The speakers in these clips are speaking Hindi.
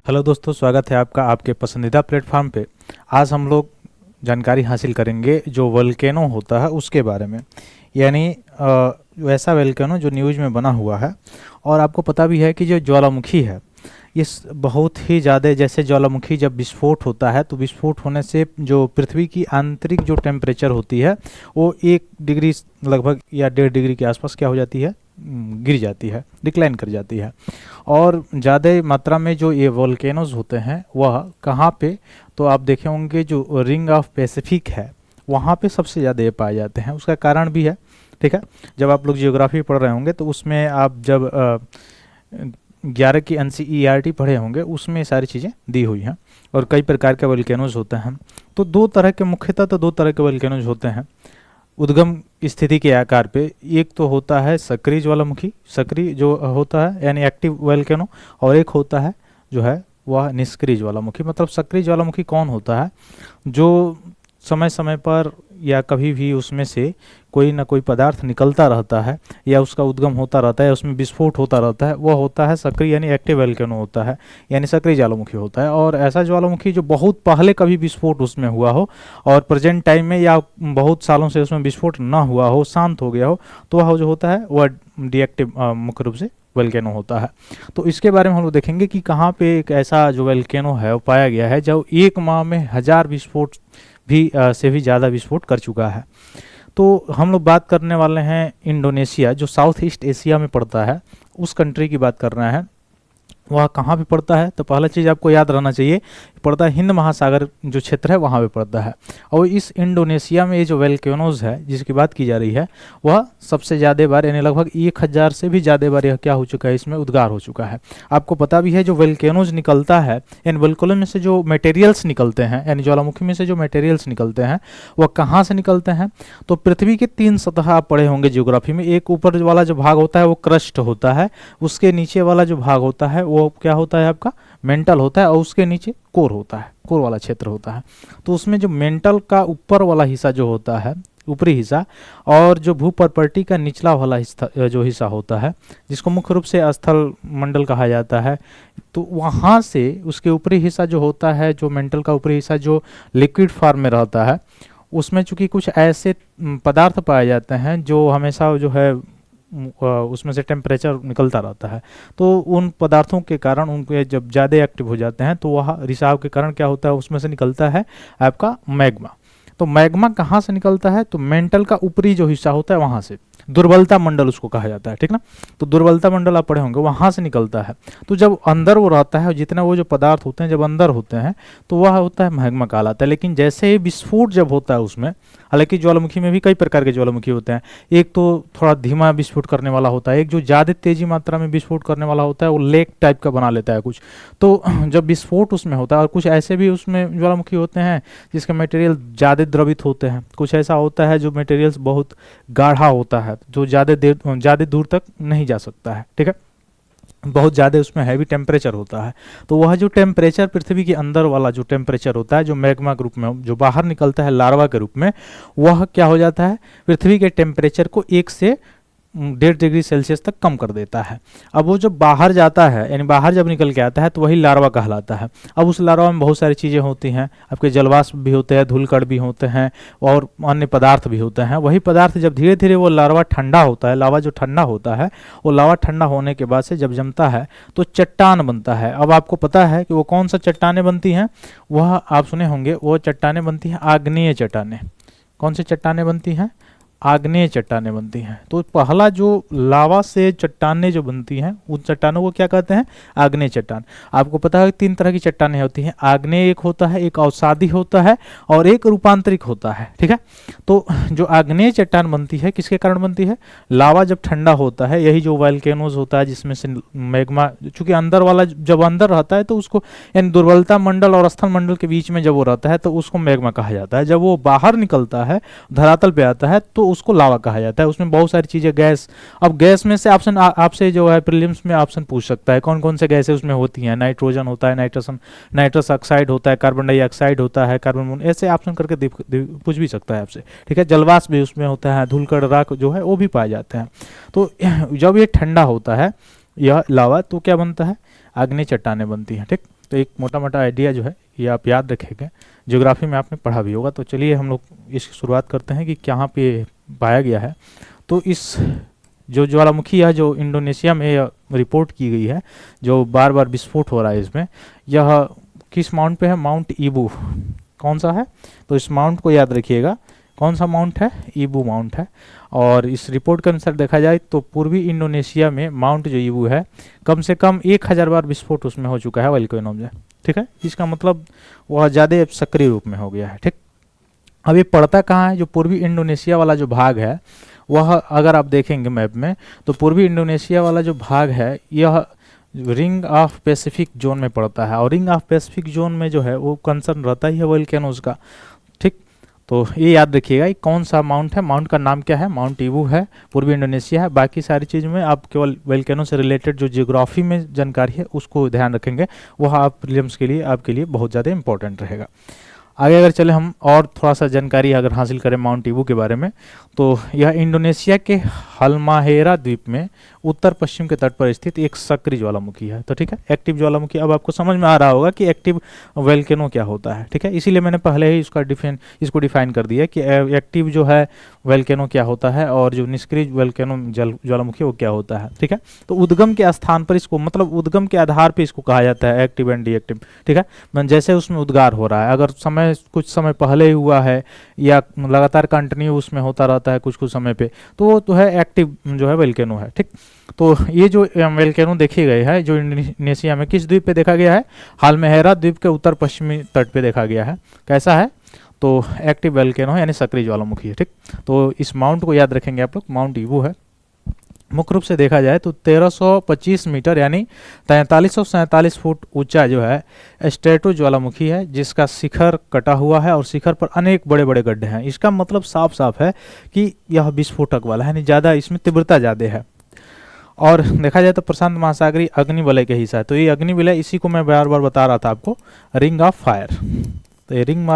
हेलो दोस्तों, स्वागत है आपका आपके पसंदीदा प्लेटफॉर्म पे। आज हम लोग जानकारी हासिल करेंगे जो वोल्केनो होता है उसके बारे में। यानी वैसा वोल्केनो जो न्यूज़ में बना हुआ है। और आपको पता भी है कि जो ज्वालामुखी है इस बहुत ही ज़्यादा, जैसे ज्वालामुखी जब विस्फोट होता है तो विस्फोट होने से जो पृथ्वी की आंतरिक जो टेम्परेचर होती है वो 1 डिग्री लगभग या 1.5 डिग्री के आसपास क्या हो जाती है, गिर जाती है, डिक्लाइन कर जाती है। और ज़्यादा मात्रा में जो ये वोल्केनोज होते हैं वह कहाँ पे, तो आप देखे होंगे जो रिंग ऑफ पैसिफिक है वहाँ पे सबसे ज़्यादा ये पाए जाते हैं। उसका कारण भी है, ठीक है। जब आप लोग जियोग्राफी पढ़ रहे होंगे तो उसमें आप जब 11 की NCERT पढ़े होंगे उसमें सारी चीज़ें दी हुई हैं। और कई प्रकार के वोल्केनोज होते हैं। तो दो तरह के, मुख्यतः तो दो तरह के वोल्केनोज होते हैं उद्गम स्थिति के आकार पे। एक तो होता है सक्रिय ज्वालामुखी, सक्रिय जो होता है यानी एक्टिव वोल्केनो, और एक होता है जो है वह निष्क्रिय ज्वालामुखी। मतलब सक्रिय ज्वालामुखी कौन होता है, जो समय समय पर या कभी भी उसमें से कोई ना कोई पदार्थ निकलता रहता है या उसका उद्गम होता रहता है, उसमें विस्फोट होता रहता है, वह होता है सक्रिय यानी एक्टिव वोल्केनो होता है, यानी सक्रिय ज्वालामुखी होता है। और ऐसा ज्वालामुखी जो बहुत पहले कभी विस्फोट उसमें हुआ हो और प्रेजेंट टाइम में या बहुत सालों से उसमें विस्फोट ना हुआ हो, शांत हो गया हो, तो वह जो होता है वह डीएक्टिव मुख्य रूप से वोल्केनो होता है। तो इसके बारे में हम लोग देखेंगे कि कहाँ पे एक ऐसा जो वोल्केनो है वो पाया गया है जो 1 माह में 1000 विस्फोट भी से भी ज़्यादा विस्फोट कर चुका है। तो हम लोग बात करने वाले हैं इंडोनेशिया, जो साउथ ईस्ट एशिया में पड़ता है, उस कंट्री की बात कर रहे हैं। वह कहाँ पे पड़ता है, तो पहला चीज़ आपको याद रहना चाहिए, पड़ता है हिंद महासागर जो क्षेत्र है वहाँ पे पड़ता है। और इस इंडोनेशिया में ये जो वोल्केनोज है जिसकी बात की जा रही है वह सबसे ज़्यादा बार यानी लगभग 1000 से भी ज़्यादा बार यह क्या हो चुका है, इसमें उद्गार हो चुका है। आपको पता भी है जो वोल्केनोज निकलता है, यानी वोल्केनो में से जो मटेरियल्स निकलते हैं, यानी ज्वालामुखी में से जो मटेरियल्स निकलते हैं वह कहाँ से निकलते हैं, तो पृथ्वी के 3 सतह आप पढ़े होंगे जियोग्राफी में। एक ऊपर वाला जो भाग होता है वो क्रस्ट होता है, उसके नीचे वाला जो भाग होता है वो क्या होता है आपका मेंटल होता है, और उसके नीचे कोर होता है, कोर वाला क्षेत्र होता है। तो उसमें जो मेंटल का ऊपर वाला हिस्सा जो होता है, ऊपरी हिस्सा, और जो भू प्रॉपर्टी का निचला वाला हिस्सा जो हिस्सा होता है जिसको मुख्य रूप से स्थल मंडल कहा जाता है, तो वहाँ से उसके ऊपरी हिस्सा जो होता है, जो मेंटल का ऊपरी हिस्सा जो लिक्विड फॉर्म में रहता है, उसमें चूंकि कुछ ऐसे पदार्थ पाए जाते हैं जो हमेशा जो है उसमें से टेम्परेचर निकलता रहता है। तो उन पदार्थों के कारण उनके जब ज़्यादा एक्टिव हो जाते हैं तो वह रिसाव के कारण क्या होता है, उसमें से निकलता है आपका मैग्मा। तो मैग्मा कहाँ से निकलता है, तो मेंटल का ऊपरी जो हिस्सा होता है वहाँ से, दुर्बलता मंडल उसको कहा जाता है, ठीक ना। तो दुर्बलता मंडल आप पढ़े होंगे, वहाँ से निकलता है। तो जब अंदर वो रहता है, जितने वो जो पदार्थ होते हैं जब अंदर होते हैं तो वह होता है मैग्मा कहलाता है। लेकिन जैसे ही विस्फोट जब होता है उसमें, हालांकि ज्वालामुखी में भी कई प्रकार के ज्वालामुखी होते हैं, एक तो थोड़ा धीमा विस्फोट करने वाला होता है, एक जो ज़्यादा तेजी मात्रा में विस्फोट करने वाला होता है वो लेक टाइप का बना लेता है कुछ। तो जब विस्फोट उसमें होता है, और कुछ ऐसे भी उसमें ज्वालामुखी होते हैं जिसके मटेरियल ज़्यादा द्रवित होते हैं, कुछ ऐसा होता है जो मटेरियल्स बहुत गाढ़ा होता है जो ज़्यादा दूर तक नहीं जा सकता है, ठीक है, बहुत ज़्यादा उसमें हैवी टेम्परेचर होता है। तो वह जो टेम्परेचर पृथ्वी के अंदर वाला जो टेम्परेचर होता है, जो मैग्मा के रूप में जो बाहर निकलता है लार्वा के रूप में, वह क्या हो जाता है, पृथ्वी के टेम्परेचर को 1 से 1.5 डिग्री सेल्सियस तक कम कर देता है। अब वो जब बाहर जाता है, यानी बाहर जब निकल के आता है तो वही लार्वा कहलाता है। अब उस लार्वा में बहुत सारी चीज़ें होती हैं, आपके जलवाष्प भी होते हैं, धूलकण भी होते हैं, और अन्य पदार्थ भी होते हैं। वही पदार्थ जब धीरे धीरे वो लार्वा ठंडा होता है, लावा जो ठंडा होता है, वो लावा ठंडा होने के बाद से जब जमता है तो चट्टान बनता है। अब आपको पता है कि वो कौन सा चट्टानें बनती हैं, वह आप सुने होंगे, वो चट्टानें बनती हैं आग्नेय चट्टानें। कौन सी चट्टानें बनती हैं, आग्नेय चट्टानें बनती हैं। तो पहला जो लावा से चट्टानें जो बनती हैं उन चट्टानों को क्या कहते हैं, आग्नेय चट्टान। आपको पता है 3 तरह की चट्टानें होती हैं, आग्नेय एक होता है, एक अवसादी होता है, और एक रूपांतरिक होता है, ठीक है। तो जो आग्नेय चट्टान बनती है किसके कारण बनती है, लावा जब ठंडा होता है, यही जो वोल्केनोज होता है जिसमें से मैग्मा, चूंकि अंदर वाला जब अंदर रहता है तो उसको, यानी दुर्बलता मंडल और स्थल मंडल के बीच में जब वो रहता है तो उसको मैग्मा कहा जाता है। जब वो बाहर निकलता है, धरातल पे आता है, तो उसको लावा कहा जाता है। उसमें बहुत सारी चीजें, गैस, अब गैस में से ऑप्शन आपसे जो है प्रीलिम्स में ऑप्शन पूछ सकता है कौन कौन से गैसें उसमें होती हैं। नाइट्रोजन होता है, नाइट्रस ऑक्साइड होता है, कार्बन डाइऑक्साइड होता है, कार्बन, ऐसे ऑप्शन करके पूछ भी सकता है आपसे, ठीक है। जलवाष्प भी उसमें होता है, धूलकण, राख जो है वो भी पाए जाते हैं। तो जब ये ठंडा होता है यह लावा, तो क्या बनता है, आग्नेय चट्टानें बनती हैं, ठीक। तो एक मोटा मोटा आइडिया जो है ये आप याद रखेंगे, ज्योग्राफी में आपने पढ़ा भी होगा। तो चलिए हम लोग इसकी शुरुआत करते हैं कि कहाँ पे पाया गया है। तो इस जो ज्वालामुखी है जो इंडोनेशिया में रिपोर्ट की गई है, जो बार बार विस्फोट हो रहा है इसमें, यह किस माउंट पे है? माउंट ईबू। कौन सा है? तो इस माउंट को याद रखिएगा, कौन सा माउंट है? ईबू माउंट है। और इस रिपोर्ट के अनुसार देखा जाए तो पूर्वी इंडोनेशिया में माउंट जो ईबू है, कम से कम 1000 बार विस्फोट उसमें हो चुका है वोल्केनो में। ठीक है, इसका मतलब वह ज़्यादा सक्रिय रूप में हो गया है। ठीक, अब ये पड़ता कहाँ है? जो पूर्वी इंडोनेशिया वाला जो भाग है, वह अगर आप देखेंगे मैप में, तो पूर्वी इंडोनेशिया वाला जो भाग है यह रिंग ऑफ पैसिफिक जोन में पड़ता है। और रिंग ऑफ पैसिफिक जोन में जो है वो कंसर्न रहता ही है वोल्केनोज का। ठीक, तो ये याद रखिएगा कौन सा माउंट है। माउंट का नाम क्या है? माउंट ईबू है, पूर्वी इंडोनेशिया है। बाकी सारी चीज़ में आप केवल वोल्केनो से रिलेटेड जो जियोग्राफी में जानकारी है उसको ध्यान रखेंगे, वह आप प्रीलिम्स के लिए आपके लिए बहुत ज़्यादा इंपॉर्टेंट रहेगा। आगे अगर चले हम और थोड़ा सा जानकारी अगर हासिल करें माउंट ईबू के बारे में, तो यह इंडोनेशिया के हल्माहेरा द्वीप में उत्तर पश्चिम के तट पर स्थित एक सक्रिय ज्वालामुखी है। तो ठीक है, एक्टिव ज्वालामुखी। अब आपको समझ में आ रहा होगा कि एक्टिव वोल्केनो क्या होता है। ठीक है, इसीलिए मैंने पहले ही इसको डिफाइन कर दिया कि एक्टिव जो है वोल्केनो क्या होता है और जो निष्क्रिय वोल्केनो ज्वालामुखी वो क्या होता है। ठीक है, तो उद्गम के स्थान पर इसको, मतलब उद्गम के आधार पर इसको कहा जाता है एक्टिव एंड डीएक्टिव। ठीक है, जैसे उसमें उद्गार हो रहा है, अगर कुछ समय पहले हुआ है या लगातार कंटिन्यू उसमें होता रहता है कुछ कुछ समय पे, तो वो तो है एक्टिव जो है वोल्केनो है। ठीक, तो ये जो वोल्केनो देखे गए हैं जो इंडोनेशिया में किस द्वीप पे देखा गया है? हाल्माहेरा द्वीप के उत्तर पश्चिमी तट पे देखा गया है। कैसा है? तो एक्टिव वोल्केनो है, यानी सक्रिय ज्वालामुखी है। ठीक, तो इस माउंट को याद रखेंगे आप लोग, माउंट ईबू है। मुख्य रूप से देखा जाए तो 1325 मीटर यानी 4347 फुट ऊंचा जो है स्ट्रेटो ज्वालामुखी है, जिसका शिखर कटा हुआ है और शिखर पर अनेक बड़े बड़े गड्ढे हैं। इसका मतलब साफ साफ है कि यह विस्फोटक वाला है, यानी ज़्यादा इसमें तीव्रता ज़्यादा है। और देखा जाए तो प्रशांत महासागरीय अग्निवलय के हिस्सा है। तो ये अग्निवलय, इसी को मैं बार बार बता रहा था आपको, रिंग ऑफ फायर। तो ये रिंग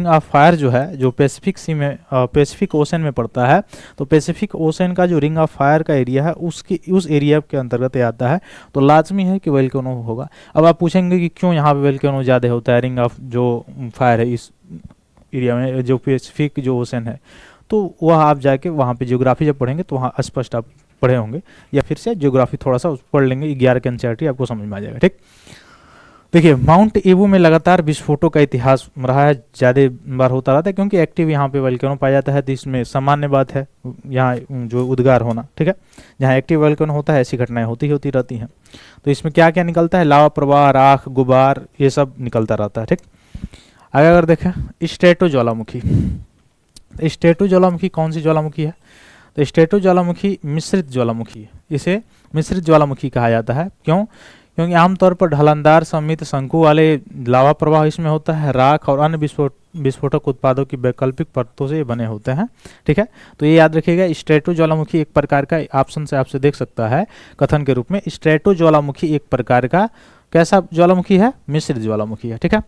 ऑफ फायर जो है, जो पैसिफिक सी में पैसिफिक ओशन में पड़ता है, तो पैसिफिक ओशन का जो रिंग ऑफ फायर का एरिया है उस एरिया के अंतर्गत आता है। तो लाजमी है कि वोल्केनो होगा। अब आप पूछेंगे कि क्यों यहाँ पे वोल्केनो ज़्यादा होता है, रिंग ऑफ जो फायर है इस एरिया में, जो पैसिफिक जो ओशन है, तो वह आप जाके वहाँ पे ज्योग्राफी जब पढ़ेंगे तो वहाँ स्पष्ट आप पढ़े होंगे, या फिर से ज्योग्राफी थोड़ा सा पढ़ लेंगे, 11 के एनसीईआरटी आपको समझ में आ जाएगा। ठीक, देखिए माउंट ईबू में लगातार विस्फोटों का इतिहास रहा है, ज़्यादा बार होता रहता है क्योंकि एक्टिव यहाँ पे वोल्केनो पाया जाता है। तो इसमें सामान्य बात है यहाँ जो उद्गार होना। ठीक है, जहाँ एक्टिव वोल्केनो होता है ऐसी घटनाएं होती रहती हैं। तो इसमें क्या क्या निकलता है? लावा प्रवाह, राख, गुबार, ये सब निकलता रहता है। ठीक, आगे अगर देखें स्ट्रेटो ज्वालामुखी। स्ट्रेटो ज्वालामुखी कौन सी ज्वालामुखी है? तो स्ट्रेटो ज्वालामुखी मिश्रित ज्वालामुखी है। इसे मिश्रित ज्वालामुखी कहा जाता है। क्यों? क्योंकि आमतौर पर ढलानदार सममित शंकु वाले लावा प्रवाह इसमें होता है, राख और अन्य विस्फोटक उत्पादों की वैकल्पिक परतों से बने होते हैं। ठीक है, तो ये याद रखिएगा, स्ट्रेटो ज्वालामुखी एक प्रकार का, ऑप्शन से आपसे देख सकता है कथन के रूप में, स्ट्रेटो ज्वालामुखी एक प्रकार का कैसा ज्वालामुखी है? मिश्रित ज्वालामुखी है। ठीक है,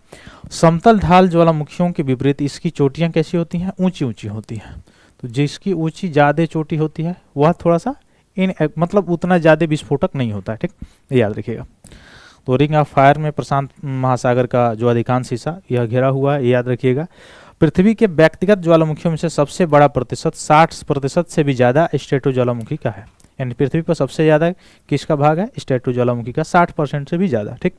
समतल ढाल ज्वालामुखियों के विपरीत इसकी चोटियां कैसी होती हैं? ऊंची ऊंची होती हैं। तो जिसकी ऊंची ज़्यादा चोटी होती है वह थोड़ा सा मतलब उतना ज़्यादा विस्फोटक नहीं होता है। ठीक, ये याद रखिएगा। तो रिंग ऑफ फायर में प्रशांत महासागर का जो अधिकांश हिस्सा यह घिरा हुआ है, ये याद रखिएगा। पृथ्वी के व्यक्तिगत ज्वालामुखियों में से सबसे बड़ा प्रतिशत 60% से भी ज़्यादा स्ट्रेटो ज्वालामुखी का है, यानी पृथ्वी पर सबसे ज़्यादा किसका भाग है? स्ट्रेटो ज्वालामुखी का, 60% से भी ज़्यादा। ठीक,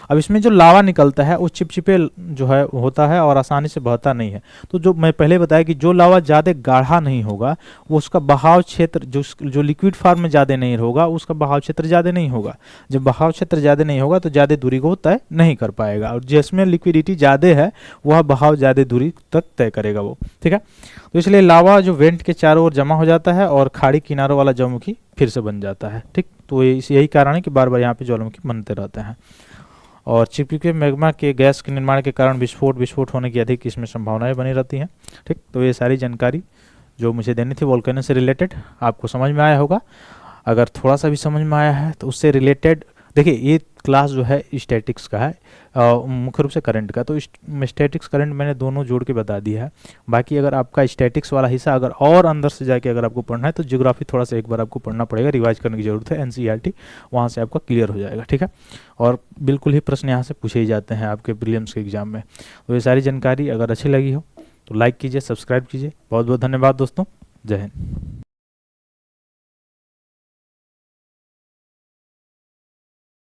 अब इसमें जो लावा निकलता है वो चिपचिपे जो है होता है और आसानी से बहता नहीं है। तो जो मैं पहले बताया कि जो लावा ज़्यादा गाढ़ा नहीं होगा वो उसका बहाव क्षेत्र जो लिक्विड फॉर्म में ज़्यादा नहीं होगा उसका बहाव क्षेत्र ज़्यादा नहीं होगा। जब बहाव क्षेत्र ज़्यादा नहीं होगा तो ज़्यादा दूरी को तय नहीं कर पाएगा, और जिसमें लिक्विडिटी ज़्यादा है वह बहाव ज़्यादा दूरी तक तय करेगा वो। ठीक है, तो इसलिए लावा जो वेंट के चारों ओर जमा हो जाता है और खाड़ी किनारों वाला ज्वालामुखी फिर से बन जाता है। ठीक, तो यही कारण है कि बार बार यहाँ पे ज्वालामुखी बनते रहते हैं। और चिपचिपे मैग्मा के गैस के निर्माण के कारण विस्फोट होने की अधिक इसमें संभावनाएं बनी रहती हैं। ठीक, तो ये सारी जानकारी जो मुझे देनी थी वोल्केनो से रिलेटेड आपको समझ में आया होगा। अगर थोड़ा सा भी समझ में आया है तो उससे रिलेटेड देखिए ये क्लास जो है स्टैटिक्स का है, मुख्य रूप से करंट का, तो स्टैटिक्स करंट मैंने दोनों जोड़ के बता दिया है। बाकी अगर आपका स्टैटिक्स वाला हिस्सा अगर और अंदर से जाके अगर आपको पढ़ना है तो ज्योग्राफी थोड़ा सा एक बार आपको पढ़ना पड़ेगा, रिवाइज करने की जरूरत है, एनसीईआरटी वहाँ से आपका क्लियर हो जाएगा, ठीक है। और बिल्कुल ही प्रश्न यहाँ से पूछे ही जाते हैं आपके प्रीलिम्स के एग्जाम में। तो ये सारी जानकारी अगर अच्छी लगी हो तो लाइक कीजिए, सब्सक्राइब कीजिए। बहुत बहुत धन्यवाद दोस्तों, जय हिंद।